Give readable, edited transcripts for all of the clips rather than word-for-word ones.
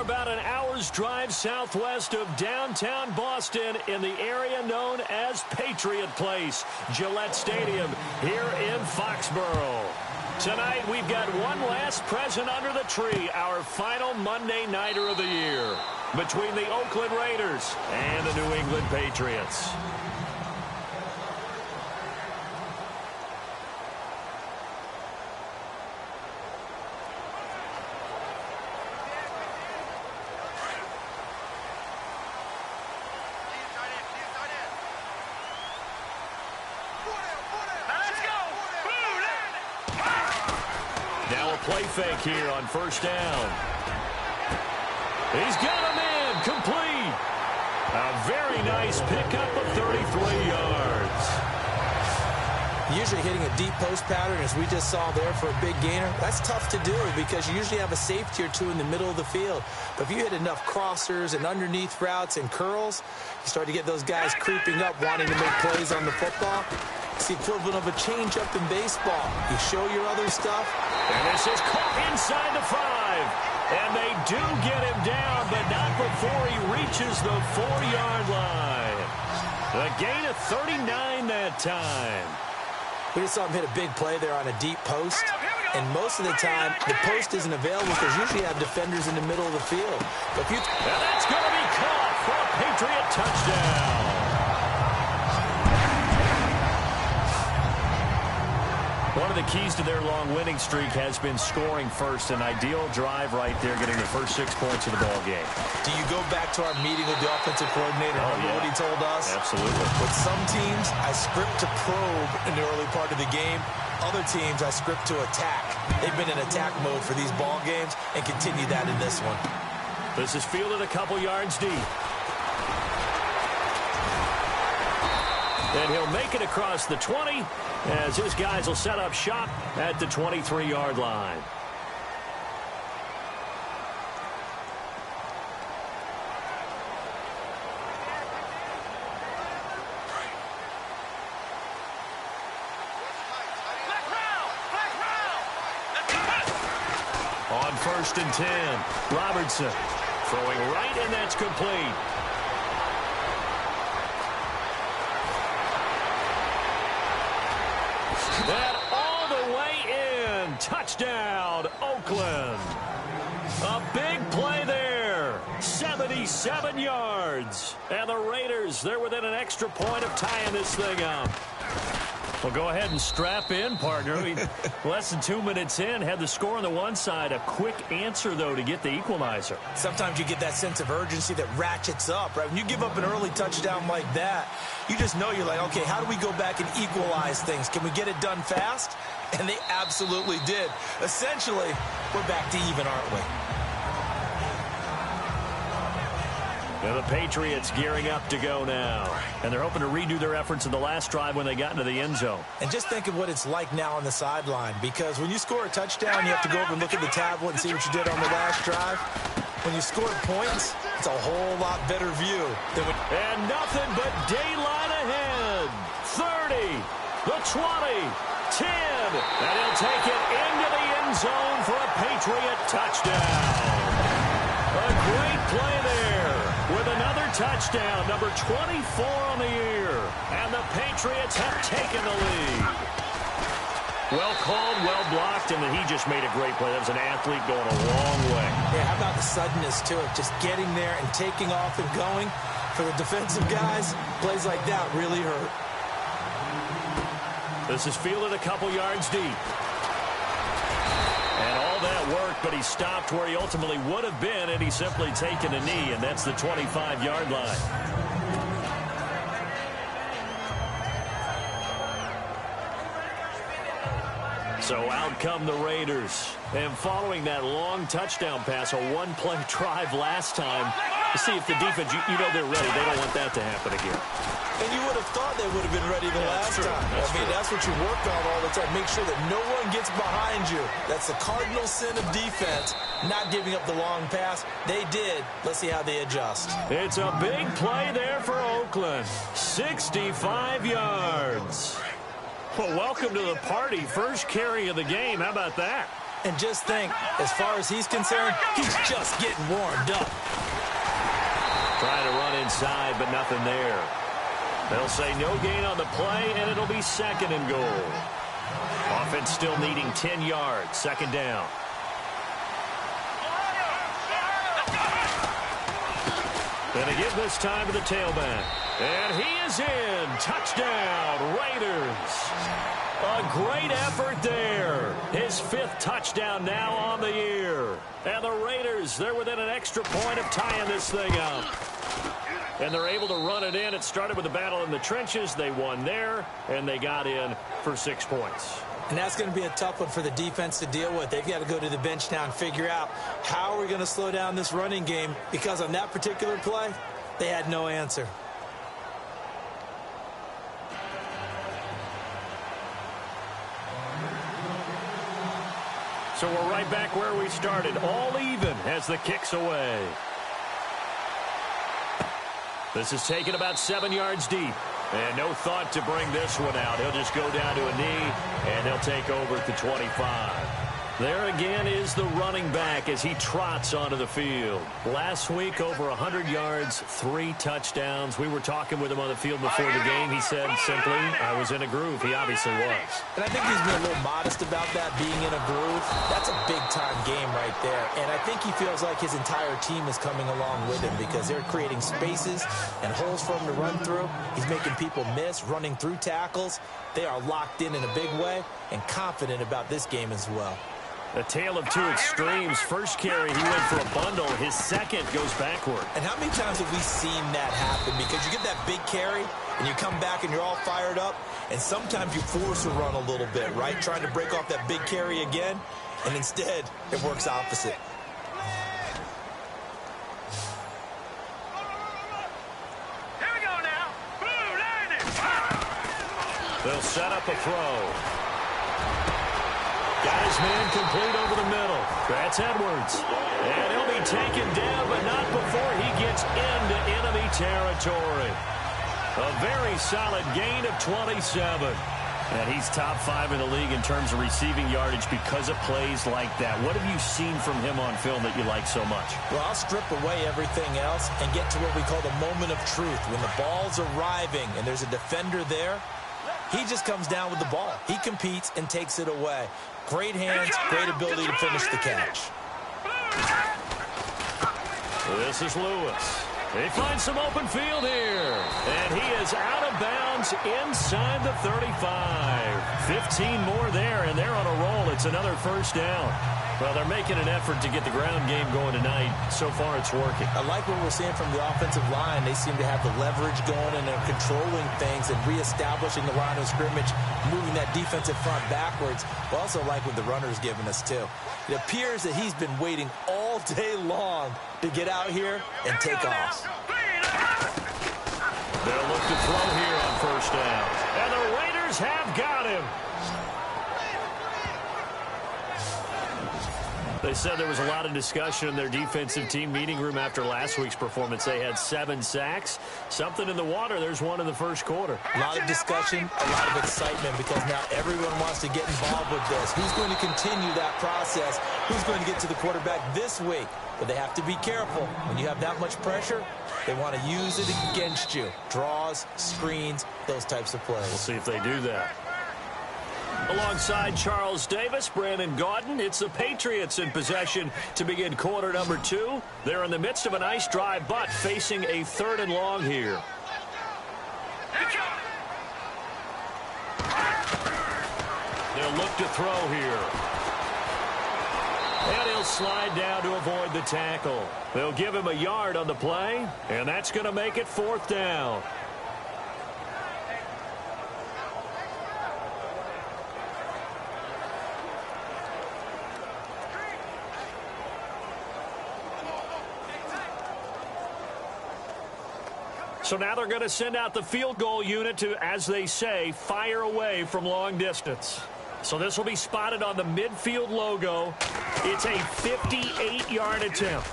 about an hour's drive southwest of downtown Boston in the area known as Patriot Place, Gillette Stadium here in Foxborough. Tonight, we've got one last present under the tree, our final Monday Nighter of the year, between the Oakland Raiders and the New England Patriots. Play fake here on first down. He's got him in, complete. A very nice pickup of 33 yards. Usually hitting a deep post pattern, as we just saw there, for a big gainer, that's tough to do because you usually have a safety or two in the middle of the field. But if you hit enough crossers and underneath routes and curls, you start to get those guys creeping up wanting to make plays on the football. It's the equivalent of a change-up in baseball. You show your other stuff. And this is caught inside the 5. And they do get him down, but not before he reaches the 4-yard line. A gain of 39 that time. We just saw him hit a big play there on a deep post. And most of the time, the post isn't available because usually you have defenders in the middle of the field. But if you... And that's going to be caught for a Patriot touchdown. One of the keys to their long winning streak has been scoring first. An ideal drive right there, getting the first 6 points of the ball game. Do you go back to our meeting with the offensive coordinator? Remember what he told us? Absolutely. With some teams, I script to probe in the early part of the game. Other teams, I script to attack. They've been in attack mode for these ball games and continue that in this one. This is fielded a couple yards deep. And he'll make it across the 20 as his guys will set up shop at the 23-yard line. On 1st and 10, Robertson throwing right, and that's complete. That all the way in. Touchdown, Oakland. A big play there. 77 yards. And the Raiders, they're within an extra point of tying this thing up. Well, go ahead and strap in, partner. Less than 2 minutes in, had the score on the one side. A quick answer, though, to get the equalizer. Sometimes you get that sense of urgency that ratchets up, right? When you give up an early touchdown like that, you just know you're like, okay, how do we go back and equalize things? Can we get it done fast? And they absolutely did. Essentially, we're back to even, aren't we? And the Patriots gearing up to go now. And they're hoping to redo their efforts in the last drive when they got into the end zone. And just think of what it's like now on the sideline. Because when you score a touchdown, you have to go over and look at the tablet and see what you did on the last drive. When you score points, it's a whole lot better view. And nothing but daylight ahead. 30, the 20, 10. And he'll take it into the end zone for a Patriot touchdown. A great play there with another touchdown, number 24 on the year. And the Patriots have taken the lead. Well called, well blocked, and he just made a great play. That was an athlete going a long way. Yeah, how about the suddenness to it? Just getting there and taking off and going. For the defensive guys, plays like that really hurt. This is fielded a couple yards deep. And all that worked, but he stopped where he ultimately would have been had he simply taken a knee, and that's the 25-yard line. So out come the Raiders. And following that long touchdown pass, a one-play drive last time, to see if the defense, you know they're ready. They don't want that to happen again. And you would have thought they would have been ready the last time. That's what you work on all the time. Make sure that no one gets behind you. That's the cardinal sin of defense, not giving up the long pass. They did. Let's see how they adjust. It's a big play there for Oakland. 65 yards. Well, welcome to the party. First carry of the game. How about that? And just think, as far as he's concerned, he's just getting warmed up. Trying to run inside, but nothing there. They'll say no gain on the play, and it'll be 2nd and goal. Offense still needing 10 yards. 2nd down. And they give this time to the tailback. And he is in. Touchdown, Raiders. A great effort there. His 5th touchdown now on the year. And the Raiders, they're within an extra point of tying this thing up. And they're able to run it in. It started with a battle in the trenches. They won there, and they got in for 6 points. And that's going to be a tough one for the defense to deal with. They've got to go to the bench now and figure out how are we going to slow down this running game, because on that particular play, they had no answer. So we're right back where we started, all even as the kick's away. This is taken about 7 yards deep. And no thought to bring this one out. He'll just go down to a knee, and he'll take over at the 25. There again is the running back as he trots onto the field. Last week, over 100 yards, 3 touchdowns. We were talking with him on the field before the game. He said simply, I was in a groove. He obviously was. And I think he's been a little modest about that, being in a groove. That's a big-time game right there. And I think he feels like his entire team is coming along with him, because they're creating spaces and holes for him to run through. He's making people miss, running through tackles. They are locked in a big way and confident about this game as well. A tale of 2 extremes. First carry, he went for a bundle. His second goes backward. And how many times have we seen that happen? Because you get that big carry, and you come back and you're all fired up, and sometimes you force a run a little bit, right? Trying to break off that big carry again, and instead, it works opposite. Here we go now. Blue line it. They'll set up a throw. Got his man complete over the middle. That's Edwards. And he'll be taken down, but not before he gets into enemy territory. A very solid gain of 27. And he's top 5 in the league in terms of receiving yardage because of plays like that. What have you seen from him on film that you like so much? Well, I'll strip away everything else and get to what we call the moment of truth. When the ball's arriving and there's a defender there, he just comes down with the ball. He competes and takes it away. Great hands, great ability to finish the catch. This is Lewis. He finds some open field here. And he is out of bounds inside the 35. 15 more there, and they're on a roll. It's another first down. Well, they're making an effort to get the ground game going tonight. So far, it's working. I like what we're seeing from the offensive line. They seem to have the leverage going, and they're controlling things and reestablishing the line of scrimmage, moving that defensive front backwards. But also like what the runner's giving us, too. It appears that he's been waiting all day long to get out here and take off. They'll look to throw here on first down. And the Raiders have got him. They said there was a lot of discussion in their defensive team meeting room after last week's performance. They had 7 sacks. Something in the water. There's one in the first quarter. A lot of discussion, a lot of excitement, because now everyone wants to get involved with this. Who's going to continue that process? Who's going to get to the quarterback this week? But they have to be careful. When you have that much pressure, they want to use it against you. Draws, screens, those types of plays. We'll see if they do that. Alongside Charles Davis, Brandon Gaudin, it's the Patriots in possession to begin quarter number 2. They're in the midst of a nice drive, but facing a 3rd and long here. They'll look to throw here. And he'll slide down to avoid the tackle. They'll give him a yard on the play, and that's going to make it 4th down. So now they're going to send out the field goal unit to, as they say, fire away from long distance. So this will be spotted on the midfield logo. It's a 58-yard attempt.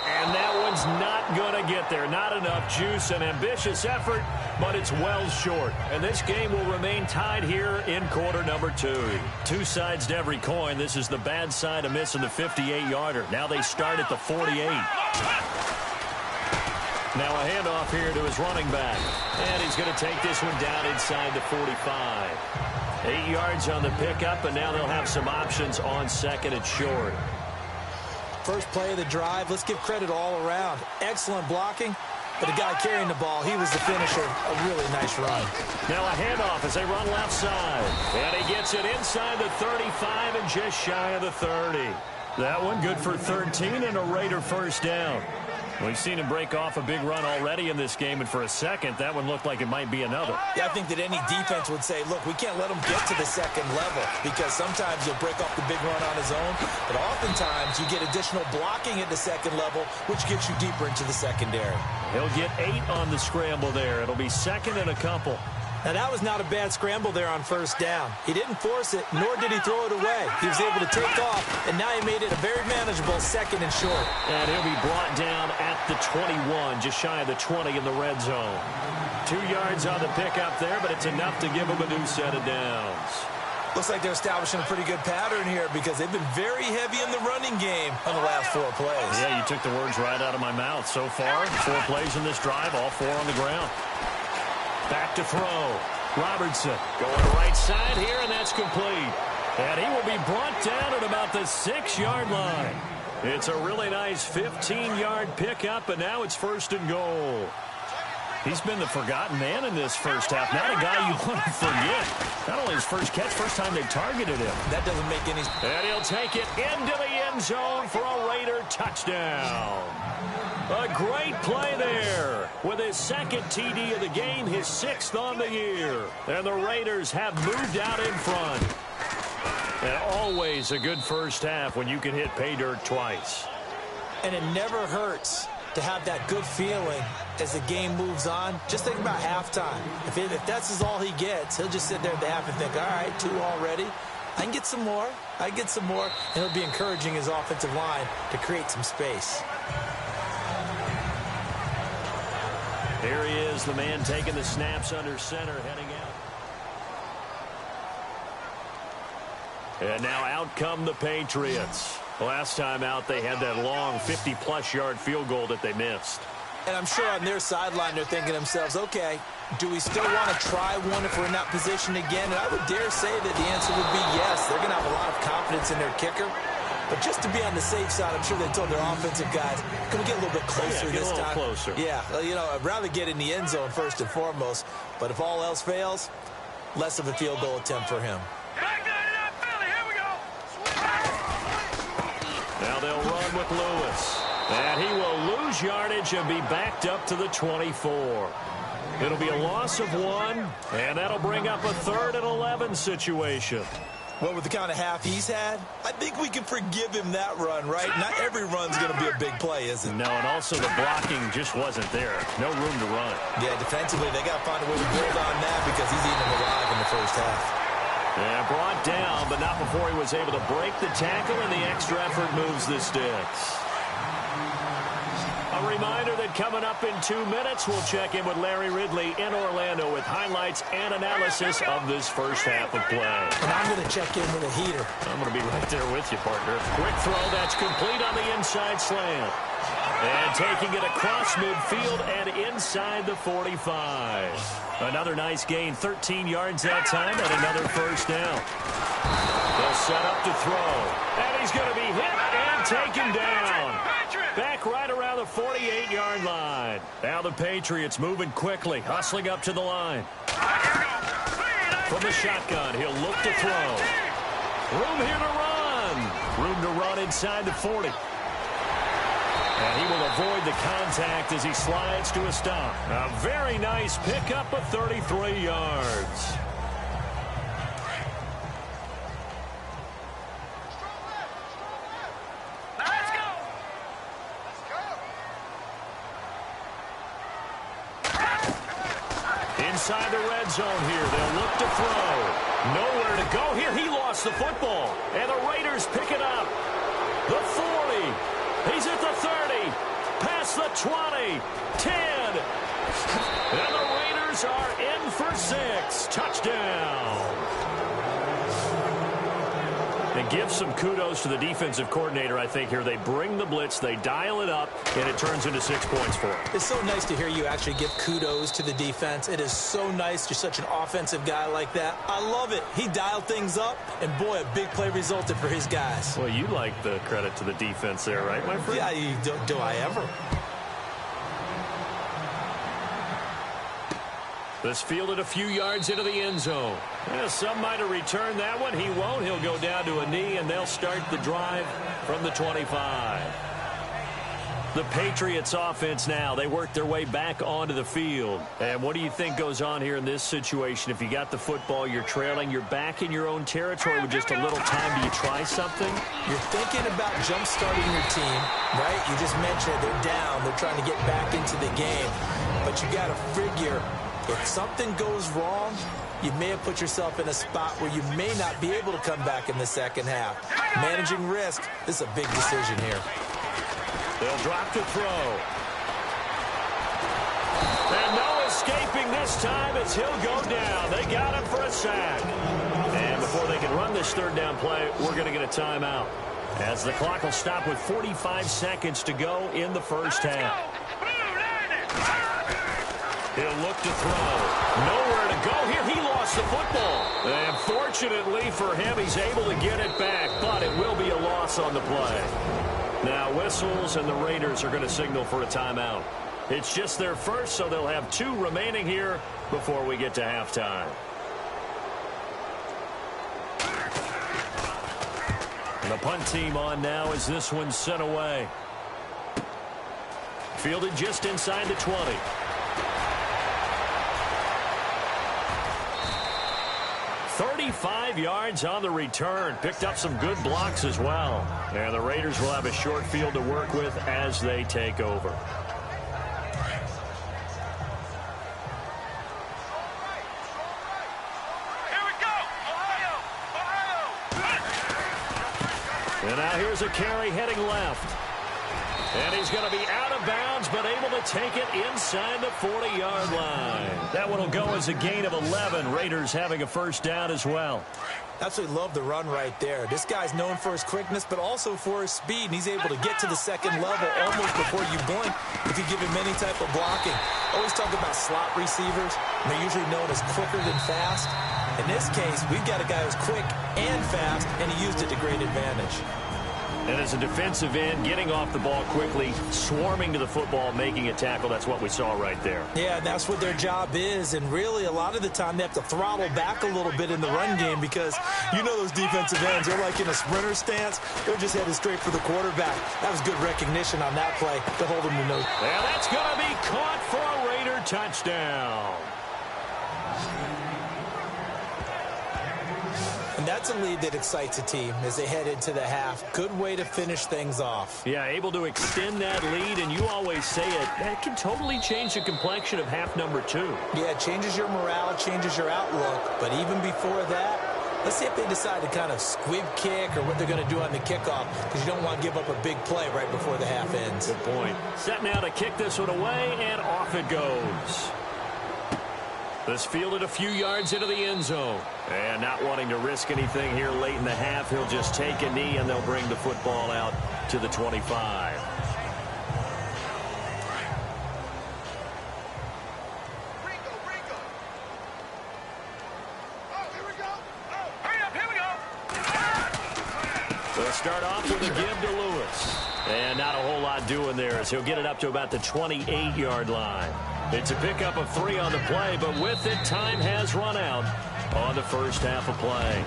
And that one's not going to get there. Not enough juice. An ambitious effort, but it's well short. And this game will remain tied here in quarter number 2. Two sides to every coin. This is the bad side of missing the 58-yarder. Now they start at the 48. Now a handoff here to his running back. And he's going to take this one down inside the 45. 8 yards on the pickup, and now they'll have some options on second and short. First play of the drive, let's give credit all around. Excellent blocking, but the guy carrying the ball, he was the finisher. A really nice run. Now a handoff as they run left side. And he gets it inside the 35 and just shy of the 30. That one good for 13 and a Raider first down. We've seen him break off a big run already in this game, and for a second, that one looked like it might be another. Yeah, I think that any defense would say, look, we can't let him get to the second level, because sometimes he'll break off the big run on his own, but oftentimes you get additional blocking at the second level, which gets you deeper into the secondary. He'll get 8 on the scramble there. It'll be second and a couple. Now, that was not a bad scramble there on first down. He didn't force it, nor did he throw it away. He was able to take off, and now he made it a very manageable second and short. And he'll be brought down at the 21, just shy of the 20 in the red zone. 2 yards on the pickup there, but it's enough to give him a new set of downs. Looks like they're establishing a pretty good pattern here because they've been very heavy in the running game on the last 4 plays. Yeah, you took the words right out of my mouth. So far, 4 plays in this drive, all 4 on the ground. Back to throw. Robertson going right side here, and that's complete. And he will be brought down at about the 6-yard line. It's a really nice 15-yard pickup, and now it's first and goal. He's been the forgotten man in this first half. Not a guy you want to forget. Not only his first catch, first time they targeted him. That doesn't make any sense. And he'll take it into the end zone for a Raider touchdown. A great play there with his second TD of the game, his 6th on the year. And the Raiders have moved out in front. And always a good first half when you can hit pay dirt twice. And it never hurts to have that good feeling as the game moves on. Just think about halftime. If that's all he gets, he'll just sit there at the half and think, all right, 2 already. I can get some more. I get some more. And he'll be encouraging his offensive line to create some space. Here he is, the man taking the snaps under center, heading out. And now out come the Patriots. Last time out, they had that long 50-plus yard field goal that they missed. And I'm sure on their sideline, they're thinking to themselves, okay, do we still want to try one if we're in that position again? And I would dare say that the answer would be yes. They're going to have a lot of confidence in their kicker. But just to be on the safe side, I'm sure they told their offensive guys, can we get a little bit closer this time? Closer. Yeah, you know, I'd rather get in the end zone first and foremost. But if all else fails, less of a field goal attempt for him. Now they'll run with Lewis. And he will lose yardage and be backed up to the 24. It'll be a loss of 1, and that'll bring up a 3rd and 11 situation. Well, with the kind of half he's had, I think we can forgive him that run, right? Not every run's going to be a big play, is it? No, and also the blocking just wasn't there. No room to run. Yeah, defensively, they got to find a way to build on that because he's eating them alive in the first half. Yeah, brought down, but not before he was able to break the tackle, and the extra effort moves the sticks. A reminder that coming up in 2 minutes, we'll check in with Larry Ridley in Orlando with highlights and analysis of this first half of play. And I'm going to check in with a heater. I'm going to be right there with you, partner. Quick throw, that's complete on the inside slant. And taking it across midfield and inside the 45. Another nice gain, 13 yards that time, and another first down. They'll set up to throw. And he's going to be hit and taken down. Back right around the 48-yard line. Now the Patriots moving quickly, hustling up to the line. From the shotgun, he'll look to throw. Room here to run. Room to run inside the 40. And he will avoid the contact as he slides to a stop. A very nice pickup of 33 yards. Inside the red zone here. They'll look to throw. Nowhere to go here. He lost the football. And the Raiders pick it up. The 40. He's at the 30. Pass across the 20, 10. And the Raiders are in for 6. Touchdown. And give some kudos to the defensive coordinator, I think, here. They bring the blitz, they dial it up, and it turns into 6 points for them. It's so nice to hear you actually give kudos to the defense. It is so nice. You're such an offensive guy like that. I love it. He dialed things up, and boy, a big play resulted for his guys. Well, you like the credit to the defense there, right, my friend? Yeah, do I ever? This fielded a few yards into the end zone. Yeah, some might have returned that one. He won't. He'll go down to a knee, and they'll start the drive from the 25. The Patriots offense now. They work their way back onto the field. And what do you think goes on here in this situation? If you got the football, you're trailing, you're back in your own territory with just a little time. Do you try something? You're thinking about jump-starting your team, right? You just mentioned they're down. They're trying to get back into the game. But you got to figure, if something goes wrong, you may have put yourself in a spot where you may not be able to come back in the second half. Managing risk, this is a big decision here. They'll drop to throw. And no escaping this time as he'll go down. They got him for a sack. And before they can run this third down play, we're going to get a timeout, as the clock will stop with 45 seconds to go in the first half. He'll look to throw. Nowhere to go here. He lost the football. And fortunately for him, he's able to get it back, but it will be a loss on the play. Now whistles, and the Raiders are going to signal for a timeout. It's just their first, so they'll have 2 remaining here before we get to halftime. And the punt team on now as this one's sent away. Fielded just inside the 20. 35 yards on the return. Picked up some good blocks as well. And the Raiders will have a short field to work with as they take over. Here we go! Ohio! And now here's a carry heading left. And he's going to be out of bounds, but able to take it inside the 40-yard line. That one will go as a gain of 11. Raiders having a first down as well. Absolutely love the run right there. This guy's known for his quickness, but also for his speed, and he's able to get to the second level almost before you blink if you give him any type of blocking. Always talk about slot receivers, and they're usually known as quicker than fast. In this case, we've got a guy who's quick and fast, and he used it to great advantage. And as a defensive end, getting off the ball quickly, swarming to the football, making a tackle, that's what we saw right there. Yeah, that's what their job is, and really a lot of the time they have to throttle back a little bit in the run game because you know those defensive ends, they're like in a sprinter stance. They're just headed straight for the quarterback. That was good recognition on that play to hold him to no. And that's going to be caught for a Raider touchdown. And that's a lead that excites a team as they head into the half. Good way to finish things off. Yeah, able to extend that lead, and you always say it, that can totally change the complexion of half number 2. Yeah, it changes your morale, changes your outlook. But even before that, let's see if they decide to kind of squib kick or what they're going to do on the kickoff, because you don't want to give up a big play right before the half ends. Good point. Set now to kick this one away, and off it goes. This fielded a few yards into the end zone. And not wanting to risk anything here late in the half, he'll just take a knee, and they'll bring the football out to the 25. They'll start off with a give to Lewis. And not a whole lot doing there as he'll get it up to about the 28-yard line. It's a pickup of 3 on the play, but with it, time has run out on the first half of play.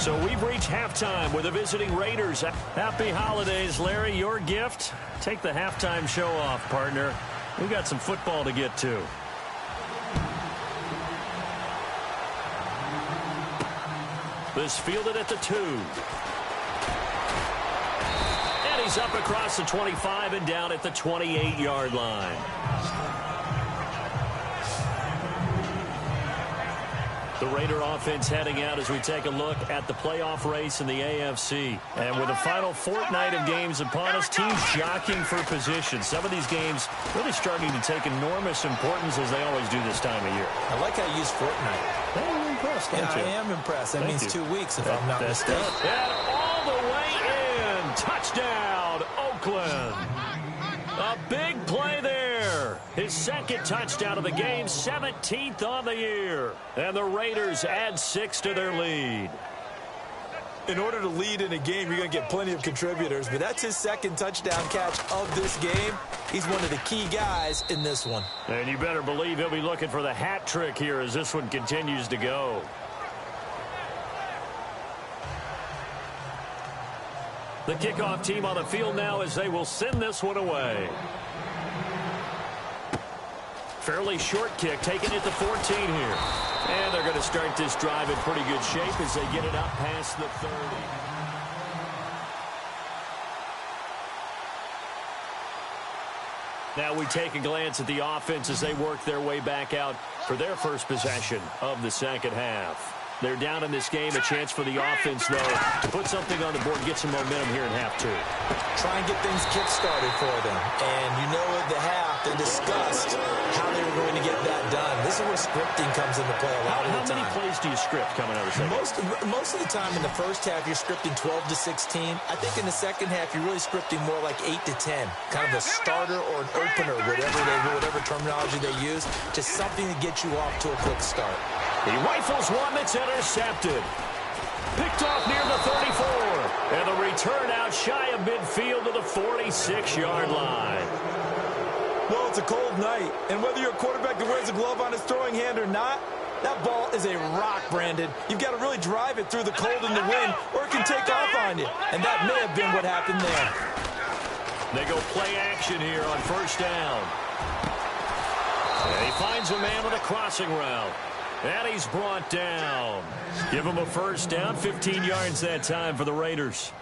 So we've reached halftime with the visiting Raiders. Happy holidays, Larry. Your gift? Take the halftime show off, partner. We got some football to get to. This fielded at the 2. And he's up across the 25 and down at the 28-yard line. The Raider offense heading out as we take a look at the playoff race in the AFC. And with the final fortnight of games upon us, teams jockeying for position. Some of these games really starting to take enormous importance as they always do this time of year. I like how you use fortnight. Hey, you're impressed, aren't you? I am impressed. That means 2 weeks if I'm not mistaken. And all the way in. Touchdown, Oakland. A big play there. His second touchdown of the game, 17th on the year. And the Raiders add 6 to their lead. In order to lead in a game, you're going to get plenty of contributors, but that's his second touchdown catch of this game. He's one of the key guys in this one. And you better believe he'll be looking for the hat trick here as this one continues to go. The kickoff team on the field now as they will send this one away. Fairly short kick, taking it to 14 here. And they're going to start this drive in pretty good shape as they get it up past the 30. Now we take a glance at the offense as they work their way back out for their first possession of the second half. They're down in this game. A chance for the offense, though, to put something on the board, get some momentum here in half 2. Try and get things kick-started for them. And you know at the half, they discussed how they were going to get that done. This is where scripting comes into play a lot of the time. How many plays do you script coming out of the second? Most of the time in the first half, you're scripting 12 to 16. I think in the second half, you're really scripting more like 8 to 10. Kind of a starter or an opener, whatever terminology they use. Just something to get you off to a quick start. He rifles one that's intercepted. Picked off near the 34. And the return out shy of midfield to the 46-yard line. Well, it's a cold night, and whether you're a quarterback that wears a glove on his throwing hand or not, that ball is a rock, Brandon. You've got to really drive it through the cold and the wind, or it can take off on you. And that may have been what happened there. They go play action here on first down. And he finds a man with a crossing route. And he's brought down. Give him a first down, 15 yards that time for the Raiders.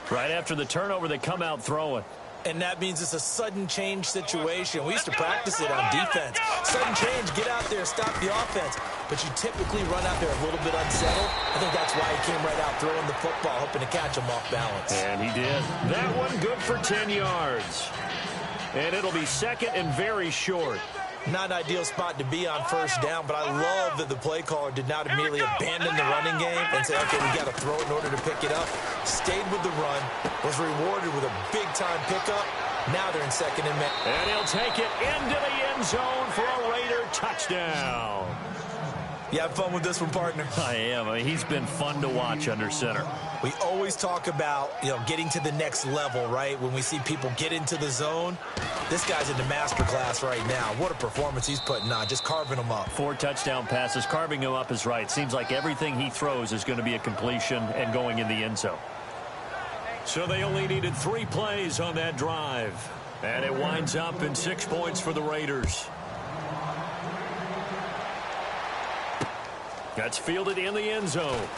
Right after the turnover, they come out throwing. And that means it's a sudden change situation. We used to practice it on defense. Sudden change, get out there, stop the offense. But you typically run out there a little bit unsettled. I think that's why he came right out throwing the football, hoping to catch him off balance. And he did. That one good for 10 yards. And it'll be second and very short. Not an ideal spot to be on first down, but I love that the play caller did not immediately abandon the running game and say, okay, we got to throw it in order to pick it up. Stayed with the run, was rewarded with a big-time pickup. Now they're in second and man. And he'll take it into the end zone for a Raider touchdown. You have fun with this one, partner? I am. I mean, he's been fun to watch under center. We always talk about, getting to the next level, right? When we see people get into the zone, this guy's in the master class right now. What a performance he's putting on, just carving them up. 4 touchdown passes. Carving him up is right. Seems like everything he throws is going to be a completion and going in the end zone. So they only needed 3 plays on that drive. And it winds up in 6 points for the Raiders. That's fielded in the end zone.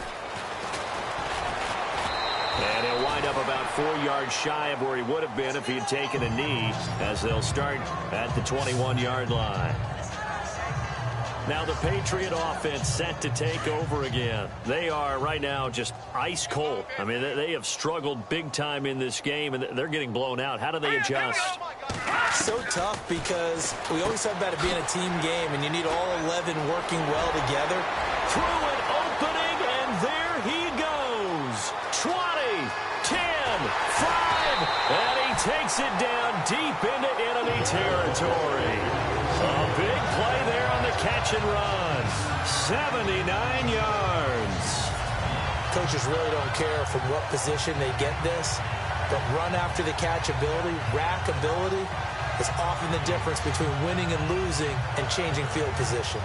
And he'll wind up about 4 yards shy of where he would have been if he had taken a knee, as they'll start at the 21-yard line. Now the Patriot offense set to take over again. They are right now just ice cold. I mean, they have struggled big time in this game, and they're getting blown out. How do they adjust? So tough because we always talk about it being a team game, and you need all 11 working well together. Through an opening, and there he goes. 20, 10, 5, and he takes it down deep into enemy territory. A big play there on the catch and run. 79 yards. Coaches really don't care from what position they get this, but run after the catch ability, rack ability, is often the difference between winning and losing and changing field position.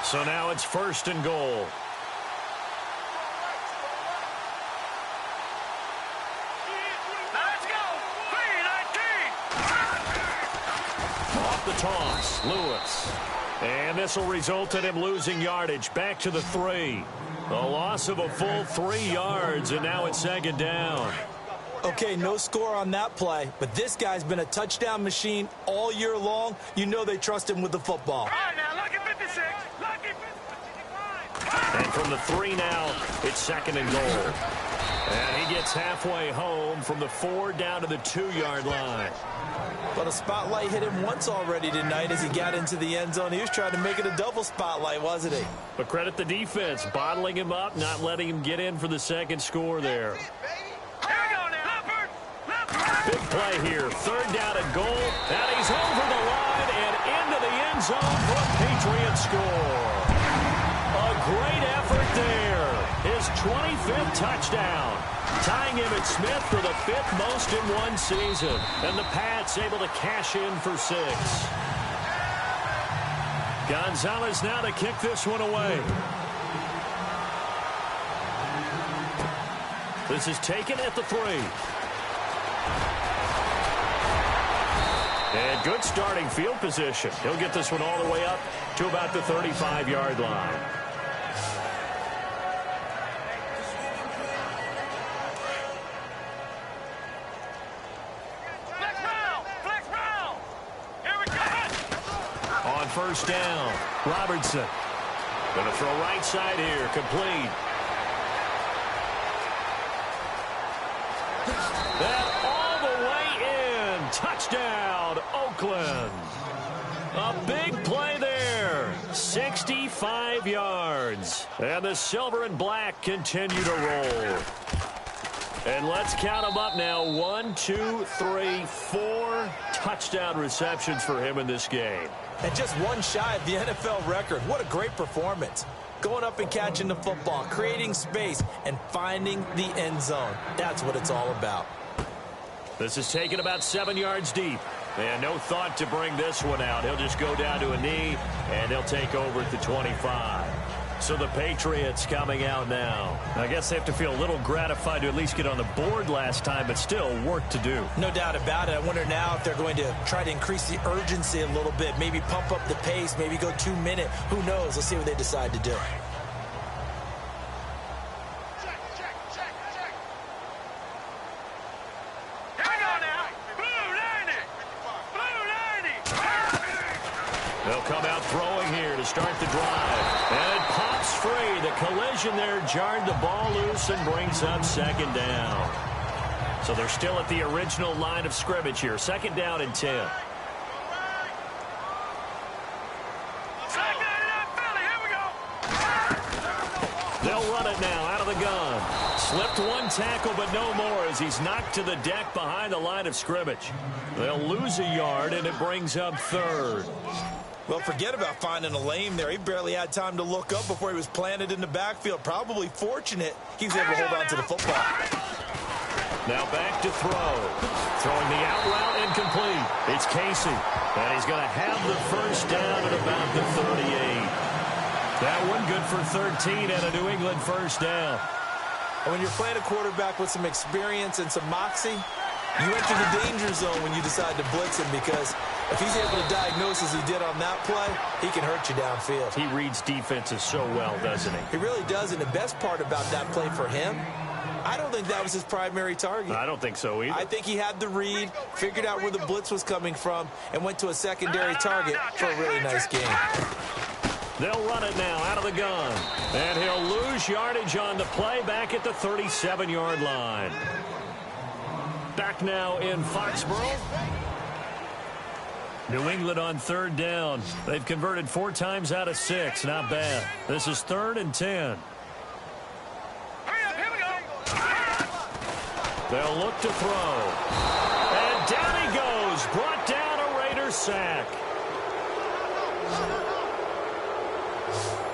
So now it's first and goal. Let's go! 3-19! Off the toss, Lewis. And this will result in him losing yardage. Back to the 3. A loss of a full 3 yards, and now it's second down. Okay, no score on that play, but this guy's been a touchdown machine all year long. You know they trust him with the football. All right, now, look at 56. Look at 55. And from the 3 now, it's second and goal. And he gets halfway home from the 4 down to the 2-yard line. But a spotlight hit him once already tonight as he got into the end zone. He was trying to make it a double spotlight, wasn't he? But credit the defense, bottling him up, not letting him get in for the second score there. Big play here. 3rd down and goal. And he's over the line and into the end zone for a Patriot score. A great effort there. His 25th touchdown. Tying Emmitt Smith for the 5th most in one season. And the Pats able to cash in for 6. Gonzalez now to kick this one away. This is taken at the 3. And good starting field position. He'll get this one all the way up to about the 35-yard line. Flex round. Here we go. On 1st down, Robertson. Going to throw right side here, complete. That all the way in. Touchdown, Oakland. A big play there. 65 yards. And the silver and black continue to roll. And let's count them up now. 1, 2, 3, 4 touchdown receptions for him in this game. And just one shy of the NFL record. What a great performance. Going up and catching the football, creating space, and finding the end zone. That's what it's all about. This is taken about 7 yards deep. And no thought to bring this one out. He'll just go down to a knee, and they'll take over at the 25. So the Patriots coming out now. I guess they have to feel a little gratified to at least get on the board last time, but still work to do. No doubt about it. I wonder now if they're going to try to increase the urgency a little bit, maybe pump up the pace, maybe go 2-minute. Who knows? Let's see what they decide to do. They'll come out throwing here to start the drive. And it pops free. The collision there jarred the ball loose and brings up second down. So they're still at the original line of scrimmage here. 2nd down and 10. They'll run it now out of the gun. Slipped one tackle, but no more as he's knocked to the deck behind the line of scrimmage. They'll lose a yard, and it brings up 3rd. Well, forget about finding a lane there. He barely had time to look up before he was planted in the backfield. Probably fortunate he was able to hold on to the football. Now back to throw. Throwing the out route incomplete. It's Casey. And he's going to have the 1st down at about the 38. That one good for 13 and a New England 1st down. And when you're playing a quarterback with some experience and some moxie, you enter the danger zone when you decide to blitz him, because if he's able to diagnose as he did on that play, he can hurt you downfield. He reads defenses so well, doesn't he? He really does, and the best part about that play for him, I don't think that was his primary target. I don't think so either. I think he had the read, figured out where the blitz was coming from, and went to a secondary target for a really nice game. They'll run it now out of the gun. And he'll lose yardage on the play back at the 37-yard line. Back now in Foxborough. New England on 3rd down. They've converted 4 times out of 6. Not bad. This is 3rd and 10. Here we go. They'll look to throw. And down he goes. Brought down a Raider sack.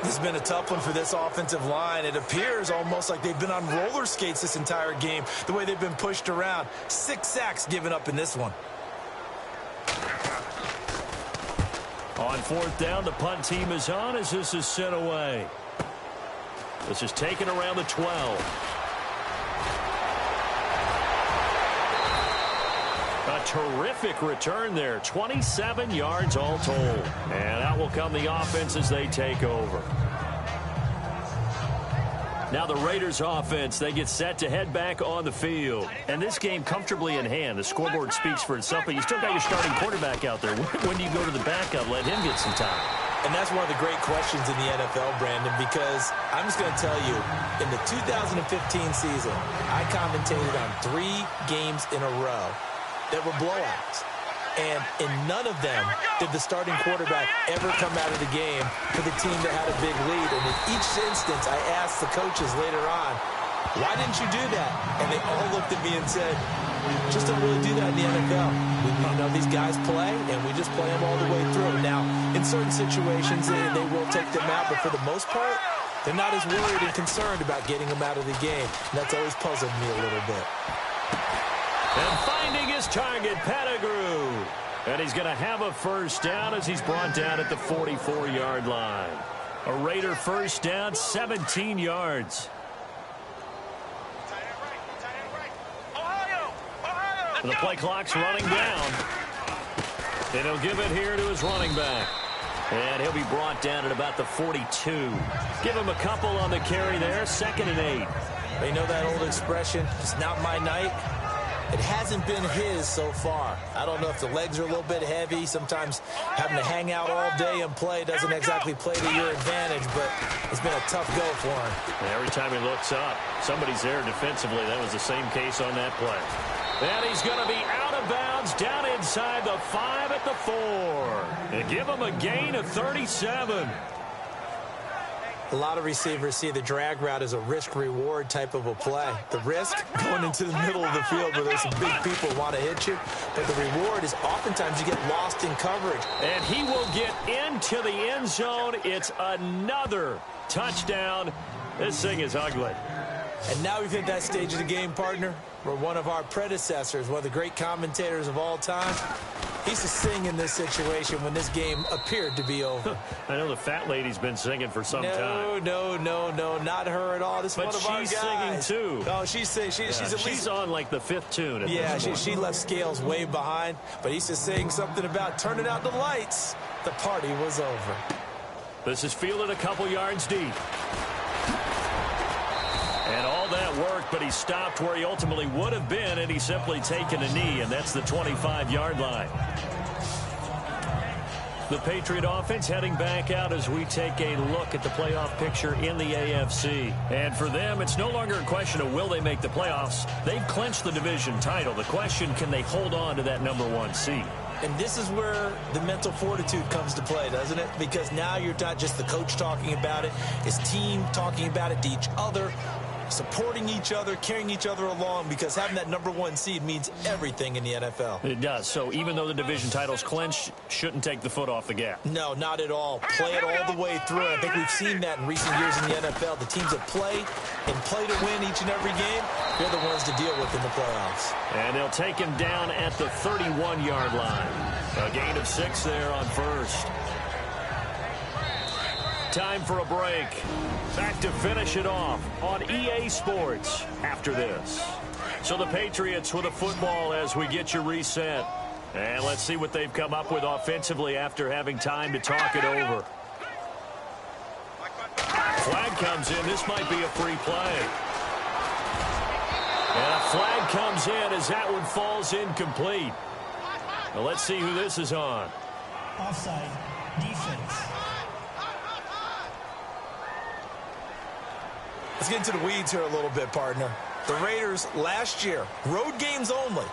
This has been a tough one for this offensive line. It appears almost like they've been on roller skates this entire game, the way they've been pushed around. 6 sacks given up in this one. On 4th down, the punt team is on as this is sent away. This is taken around the 12. A terrific return there. 27 yards all told. And out will come the offense as they take over. Now the Raiders offense, they get set to head back on the field. And this game comfortably in hand. The scoreboard speaks for itself, but you still got your starting quarterback out there. When do you go to the backup, let him get some time? And that's one of the great questions in the NFL, Brandon, because I'm just going to tell you, in the 2015 season, I commentated on 3 games in a row that were blowouts. And in none of them did the starting quarterback ever come out of the game for the team that had a big lead. And in each instance, I asked the coaches later on, why didn't you do that? And they all looked at me and said, just don't really do that in the NFL. These guys play, and we just play them all the way through. Now, in certain situations, they will take them out, but for the most part, they're not as worried and concerned about getting them out of the game. And that's always puzzled me a little bit. And finding his target, Pettigrew. And he's going to have a first down as he's brought down at the 44-yard line. A Raider first down, 17 yards. And the play clock's running down. And he'll give it here to his running back. And he'll be brought down at about the 42. Give him a couple on the carry there, 2nd and 8. They know that old expression, it's not my night. It hasn't been his so far. I don't know if the legs are a little bit heavy. Sometimes having to hang out all day and play doesn't exactly play to your advantage, but it's been a tough go for him. And every time he looks up, somebody's there defensively. That was the same case on that play. And he's going to be out of bounds down inside the 5 at the 4. And give him a gain of 37. A lot of receivers see the drag route as a risk-reward type of a play. The risk, going into the middle of the field where there's some big people who want to hit you. But the reward is oftentimes you get lost in coverage. And he will get into the end zone. It's another touchdown. This thing is ugly. And now we've hit that stage of the game, partner, where one of our predecessors, one of the great commentators of all time, he used to sing in this situation when this game appeared to be over. I know the fat lady's been singing for some time. No, not her at all. This is one of our guys. But she's singing, too. Oh, she's at least... She's on, like, the 5th tune. Yeah, she left Scales way behind, but he used to sing something about turning out the lights. The party was over. This is fielded a couple yards deep. And all that worked, but he stopped where he ultimately would have been, and he's simply taken a knee, and that's the 25-yard line. The Patriot offense heading back out as we take a look at the playoff picture in the AFC. And for them, it's no longer a question of will they make the playoffs. They've clinched the division title. The question, can they hold on to that #1 seed? And this is where the mental fortitude comes to play, doesn't it? Because now you're not just the coach talking about it, his team talking about it to each other, supporting each other, carrying each other along, because having that #1 seed means everything in the NFL. It does. So even though the division title's clinched, shouldn't take the foot off the gas. No, not at all. Play it all the way through. I think we've seen that in recent years in the NFL. The teams that play and play to win each and every game, they're the ones to deal with in the playoffs. And they'll take him down at the 31-yard line. A gain of 6 there on first. Time for a break. Back to finish it off on EA Sports after this. So the Patriots with a football as we get you reset. And let's see what they've come up with offensively after having time to talk it over. Flag comes in. This might be a free play. And a flag comes in as that one falls incomplete. Now let's see who this is on. Offside. Defense. Let's get into the weeds here a little bit, partner. The Raiders last year, road games only,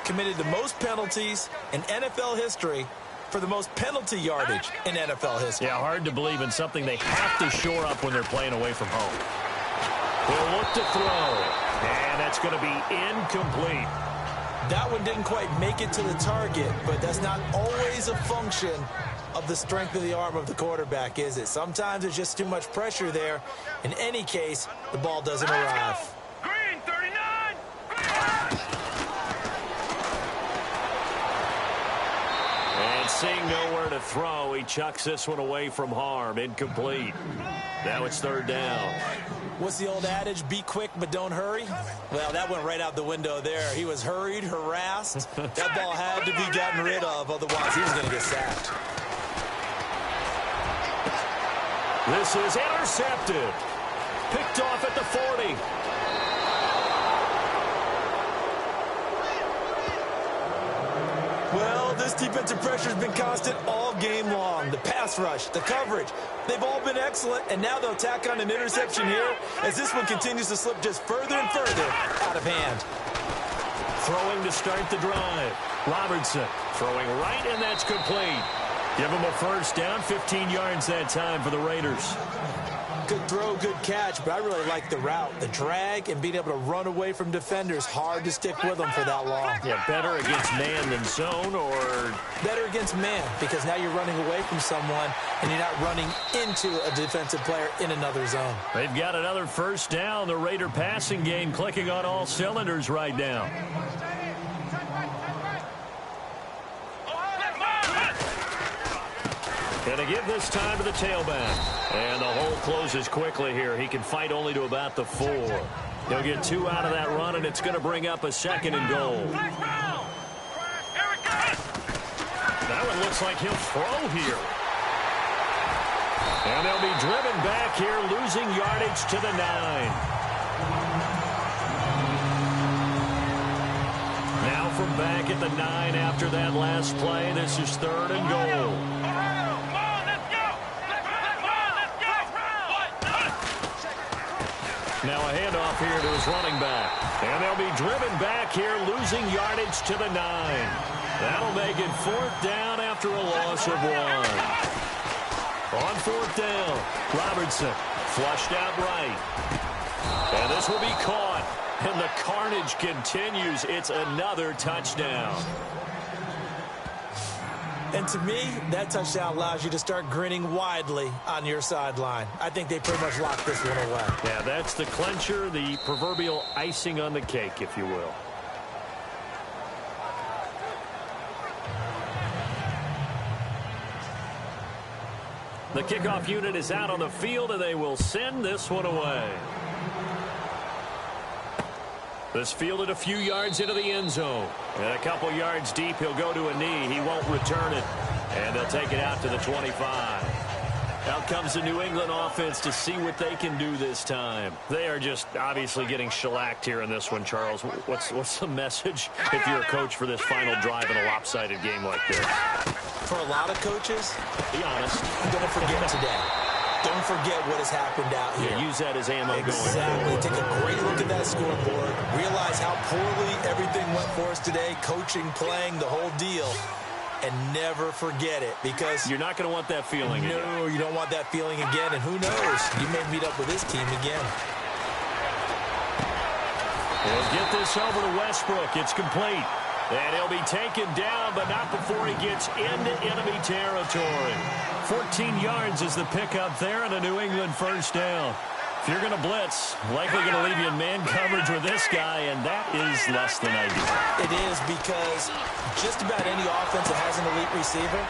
committed the most penalties in NFL history for the most penalty yardage in NFL history. Yeah, hard to believe in something they have to shore up when they're playing away from home. They'll look to throw, and that's going to be incomplete. That one didn't quite make it to the target, but that's not always a function of the strength of the arm of the quarterback, is it? Sometimes there's just too much pressure there. In any case, the ball doesn't arrive. Green, 39! And seeing nowhere to throw, he chucks this one away from harm. Incomplete. Now it's 3rd down. What's the old adage? Be quick, but don't hurry? Well, that went right out the window there. He was hurried, harassed. That ball had to be gotten rid of, otherwise he was going to get sacked. This is intercepted. Picked off at the 40. Well, this defensive pressure has been constant all game long. The pass rush, the coverage, they've all been excellent, and now they'll tack on an interception here as this one continues to slip just further and further out of hand. Throwing to start the drive. Robertson throwing right, and that's complete. Give him a first down, 15 yards that time for the Raiders. Good throw, good catch, but I really like the route. The drag and being able to run away from defenders, hard to stick with them for that long. Yeah, better against man than zone, or better against man, because now you're running away from someone and you're not running into a defensive player in another zone. They've got another first down. The Raider passing game clicking on all cylinders right now. Going to give this time to the tailback. And the hole closes quickly here. He can fight only to about the 4. He'll get 2 out of that run, and it's going to bring up a 2nd and goal. That one looks like he'll throw here. And they'll be driven back here, losing yardage to the 9. Now from back at the 9 after that last play, this is 3rd and goal. Now a handoff here to his running back. And they'll be driven back here, losing yardage to the 9. That'll make it 4th down after a loss of 1. On 4th down, Robertson flushed out right. And this will be caught. And the carnage continues. It's another touchdown. And to me, that touchdown allows you to start grinning widely on your sideline. I think they pretty much locked this one away. Yeah, that's the clincher, the proverbial icing on the cake, if you will. The kickoff unit is out on the field, and they will send this one away. This fielded a few yards into the end zone. And a couple yards deep, he'll go to a knee. He won't return it. And they'll take it out to the 25. Out comes the New England offense to see what they can do this time. They are just obviously getting shellacked here in this one, Charles. What's the message if you're a coach for this final drive in a lopsided game like this? For a lot of coaches, be honest, don't forget today. Don't forget what has happened out here. Yeah, use that as ammo exactly. going forward. Take a great look at that scoreboard. Realize how poorly everything went for us today. Coaching, playing, the whole deal. And never forget it, because you're not going to want that feeling again. No, you don't want that feeling again. And who knows? You may meet up with this team again. We'll get this over to Westbrook. It's complete. And he'll be taken down, but not before he gets into enemy territory. 14 yards is the pickup there, and a New England first down. If you're going to blitz, likely going to leave you in man coverage with this guy, and that is less than ideal. It is, because just about any offense that has an elite receiver,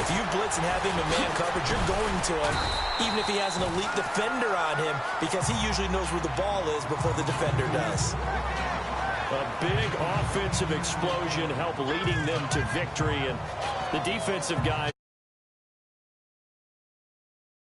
if you blitz and have him in man coverage, you're going to him, even if he has an elite defender on him, because he usually knows where the ball is before the defender does. A big offensive explosion helped leading them to victory, and the defensive guys